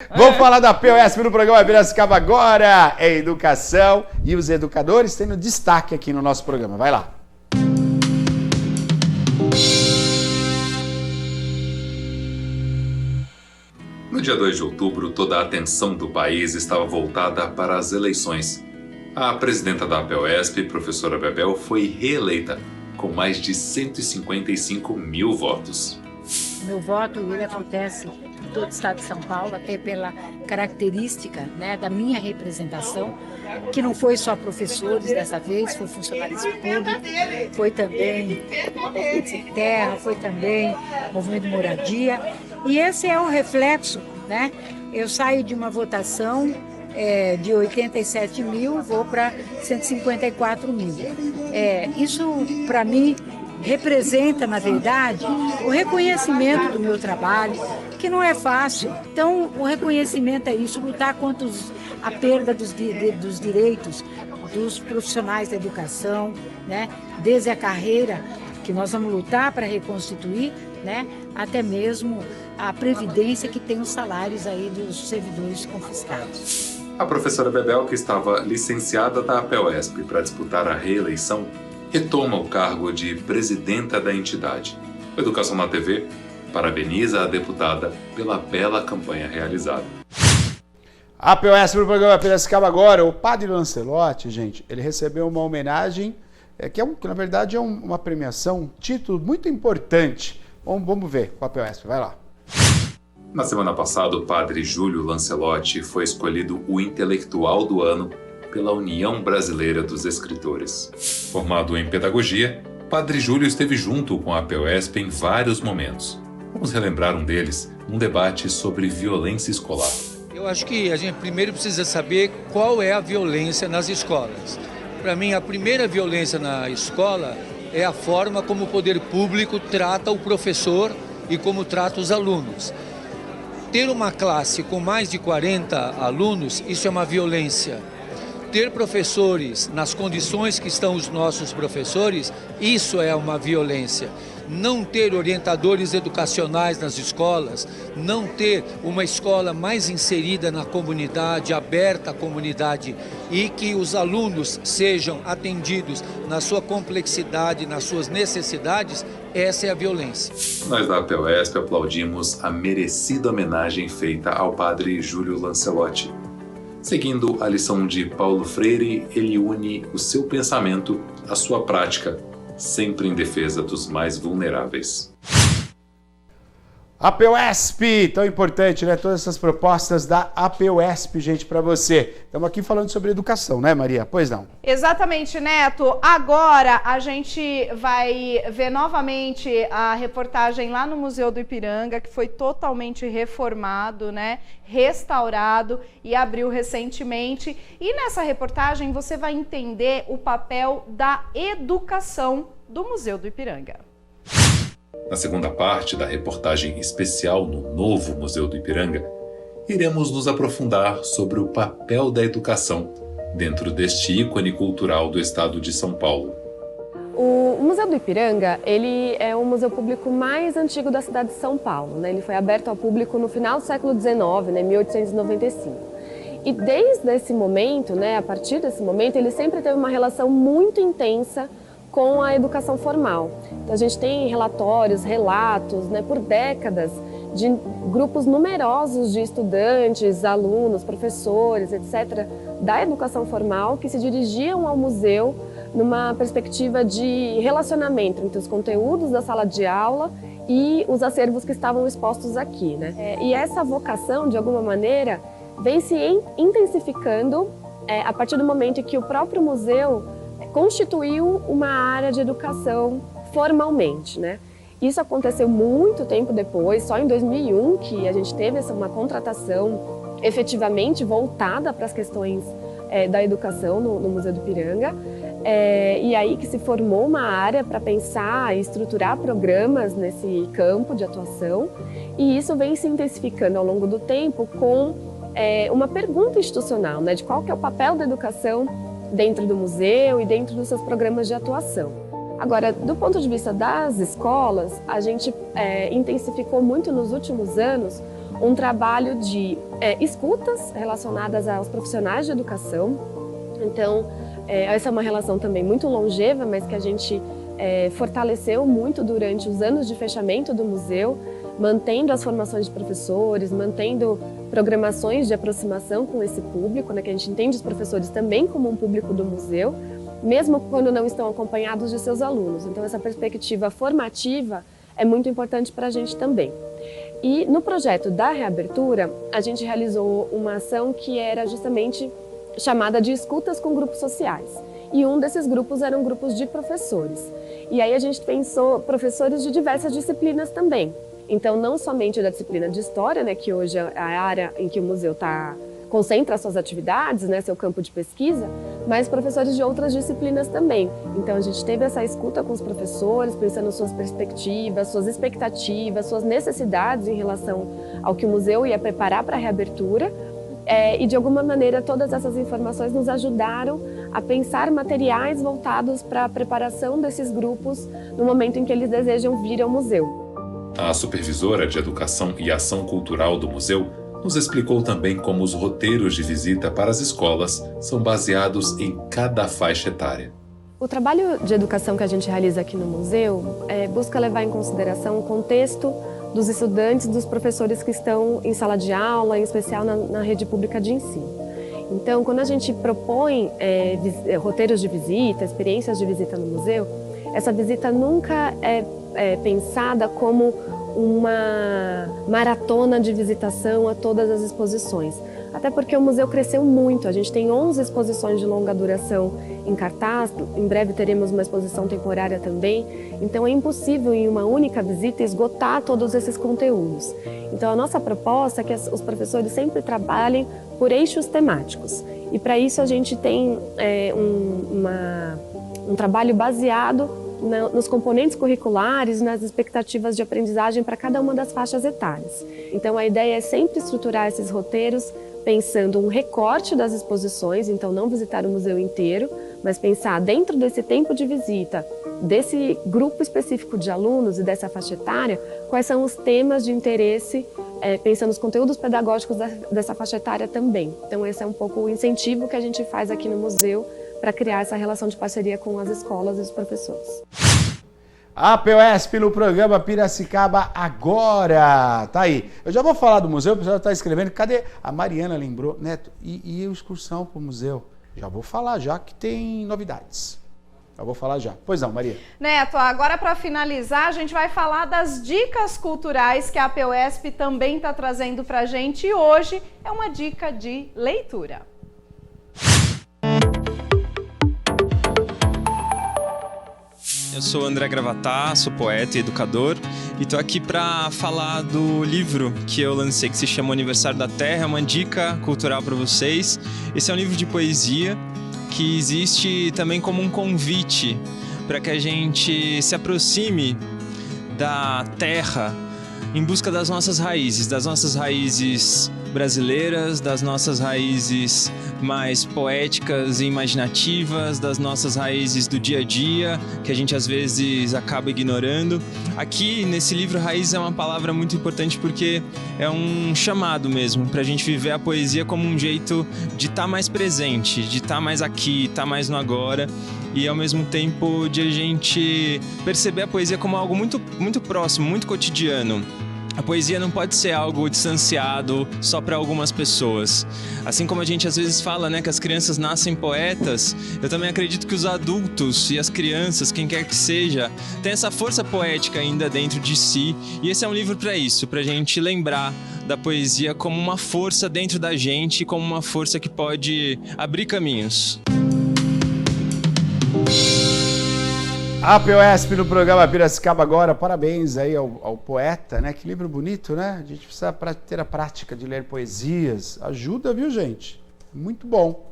Vamos falar da POSP no programa Piracicaba agora. É educação e os educadores tendo destaque aqui no nosso programa. Vai lá. No dia 2 de outubro, toda a atenção do país estava voltada para as eleições. A presidenta da POSP, professora Bebel, foi reeleita com mais de 155 mil votos. Meu voto ele acontece em todo o estado de São Paulo, até pela característica, né, da minha representação, que não foi só professores dessa vez, foi funcionários públicos, foi também Sem Terra, foi também Movimento de Moradia. E esse é um reflexo, né? Eu saio de uma votação de 87 mil, vou para 154 mil. Isso, para mim, representa, na verdade, o reconhecimento do meu trabalho, que não é fácil. Então, o reconhecimento é isso, lutar contra a perda dos direitos dos profissionais da educação, né? Desde a carreira, que nós vamos lutar para reconstituir, né? Até mesmo a previdência que tem os salários aí dos servidores confiscados. A professora Bebel, que estava licenciada da POSP para disputar a reeleição, retoma o cargo de presidenta da entidade. O Educação na TV parabeniza a deputada pela bela campanha realizada. A POSP no programa Piracicaba agora, o padre Lancelotti, gente, ele recebeu uma homenagem, que na verdade é uma premiação, um título muito importante. Vamos ver com a POSP, vai lá. Na semana passada, o padre Júlio Lancelotti foi escolhido o intelectual do ano pela União Brasileira dos Escritores. Formado em pedagogia, padre Júlio esteve junto com a POSP em vários momentos. Vamos relembrar um deles, num debate sobre violência escolar. Eu acho que a gente primeiro precisa saber qual é a violência nas escolas. Para mim, a primeira violência na escola é a forma como o poder público trata o professor e como trata os alunos. Ter uma classe com mais de 40 alunos, isso é uma violência. Ter professores nas condições que estão os nossos professores, isso é uma violência. Não ter orientadores educacionais nas escolas, não ter uma escola mais inserida na comunidade, aberta à comunidade e que os alunos sejam atendidos na sua complexidade, nas suas necessidades, essa é a violência. Nós da POSP aplaudimos a merecida homenagem feita ao padre Júlio Lancelotti. Seguindo a lição de Paulo Freire, ele une o seu pensamento à sua prática, sempre em defesa dos mais vulneráveis. A POSP, tão importante, né? Todas essas propostas da APOSP, gente, para você. Estamos aqui falando sobre educação, né, Maria? Pois não. Exatamente, Neto. Agora a gente vai ver novamente a reportagem lá no Museu do Ipiranga, que foi totalmente reformado, né? Restaurado e abriu recentemente. E nessa reportagem você vai entender o papel da educação do Museu do Ipiranga. Na segunda parte da reportagem especial no novo Museu do Ipiranga, iremos nos aprofundar sobre o papel da educação dentro deste ícone cultural do estado de São Paulo. O Museu do Ipiranga, ele é o museu público mais antigo da cidade de São Paulo, né? Ele foi aberto ao público no final do século XIX, né, 1895. E desde esse momento, né, a partir desse momento, ele sempre teve uma relação muito intensa com a educação formal. Então, a gente tem relatórios, relatos, né, por décadas, de grupos numerosos de estudantes, alunos, professores, etc., da educação formal que se dirigiam ao museu numa perspectiva de relacionamento entre os conteúdos da sala de aula e os acervos que estavam expostos aqui, né? E essa vocação, de alguma maneira, vem se intensificando a partir do momento em que o próprio museu constituiu uma área de educação formalmente, né? Isso aconteceu muito tempo depois, só em 2001 que a gente teve uma contratação efetivamente voltada para as questões da educação no Museu do Ipiranga. E aí que se formou uma área para pensar e estruturar programas nesse campo de atuação. E isso vem se intensificando ao longo do tempo com uma pergunta institucional, né, de qual que é o papel da educação dentro do museu e dentro dos seus programas de atuação. Agora, do ponto de vista das escolas, a gente intensificou muito nos últimos anos um trabalho de escutas relacionadas aos profissionais de educação. Então, essa é uma relação também muito longeva, mas que a gente fortaleceu muito durante os anos de fechamento do museu, mantendo as formações de professores, mantendo programações de aproximação com esse público, né, que a gente entende os professores também como um público do museu, mesmo quando não estão acompanhados de seus alunos. Então, essa perspectiva formativa é muito importante para a gente também. E no projeto da reabertura, a gente realizou uma ação que era justamente chamada de escutas com grupos sociais. E um desses grupos eram grupos de professores. E aí a gente pensou professores de diversas disciplinas também. Então, não somente da disciplina de História, né, que hoje é a área em que o museu concentra suas atividades, né, seu campo de pesquisa, mas professores de outras disciplinas também. Então, a gente teve essa escuta com os professores, pensando suas perspectivas, suas expectativas, suas necessidades em relação ao que o museu ia preparar para a reabertura. E, de alguma maneira, todas essas informações nos ajudaram a pensar materiais voltados para a preparação desses grupos no momento em que eles desejam vir ao museu. A supervisora de Educação e Ação Cultural do museu nos explicou também como os roteiros de visita para as escolas são baseados em cada faixa etária. O trabalho de educação que a gente realiza aqui no museu busca levar em consideração o contexto dos estudantes, dos professores que estão em sala de aula, em especial na rede pública de ensino. Então, quando a gente propõe roteiros de visita, experiências de visita no museu, essa visita nunca é pensada como uma maratona de visitação a todas as exposições. Até porque o museu cresceu muito, a gente tem 11 exposições de longa duração em cartaz, em breve teremos uma exposição temporária também, então é impossível em uma única visita esgotar todos esses conteúdos. Então a nossa proposta é que os professores sempre trabalhem por eixos temáticos, e para isso a gente tem um trabalho baseado nos componentes curriculares, nas expectativas de aprendizagem para cada uma das faixas etárias. Então a ideia é sempre estruturar esses roteiros pensando um recorte das exposições, então não visitar o museu inteiro, mas pensar dentro desse tempo de visita, desse grupo específico de alunos e dessa faixa etária, quais são os temas de interesse, pensando nos conteúdos pedagógicos dessa faixa etária também. Então esse é um pouco o incentivo que a gente faz aqui no museu para criar essa relação de parceria com as escolas e os professores. A POSP no programa Piracicaba Agora. Tá aí. Eu já vou falar do museu, o pessoal está escrevendo. Cadê? A Mariana lembrou. Neto, e a excursão para o museu? Já vou falar, já que tem novidades. Já vou falar já. Pois não, Maria. Neto, agora para finalizar, a gente vai falar das dicas culturais que a POSP também está trazendo para a gente. E hoje é uma dica de leitura. Eu sou André Gravatá, sou poeta e educador e estou aqui para falar do livro que eu lancei que se chama Aniversário da Terra, é uma dica cultural para vocês. Esse é um livro de poesia que existe também como um convite para que a gente se aproxime da terra em busca das nossas raízes brasileiras, das nossas raízes mais poéticas e imaginativas, das nossas raízes do dia a dia, que a gente às vezes acaba ignorando. Aqui, nesse livro, raiz é uma palavra muito importante porque é um chamado mesmo, para a gente viver a poesia como um jeito de estar mais presente, de estar mais aqui, estar mais no agora, e ao mesmo tempo de a gente perceber a poesia como algo muito, muito próximo, muito cotidiano. A poesia não pode ser algo distanciado só para algumas pessoas. Assim como a gente às vezes fala, né, que as crianças nascem poetas, eu também acredito que os adultos e as crianças, quem quer que seja, tem essa força poética ainda dentro de si. E esse é um livro para isso, para a gente lembrar da poesia como uma força dentro da gente, como uma força que pode abrir caminhos. A POSP no programa Piracicaba Agora, parabéns aí ao poeta, né? Que livro bonito, né? A gente precisa ter a prática de ler poesias. Ajuda, viu, gente? Muito bom.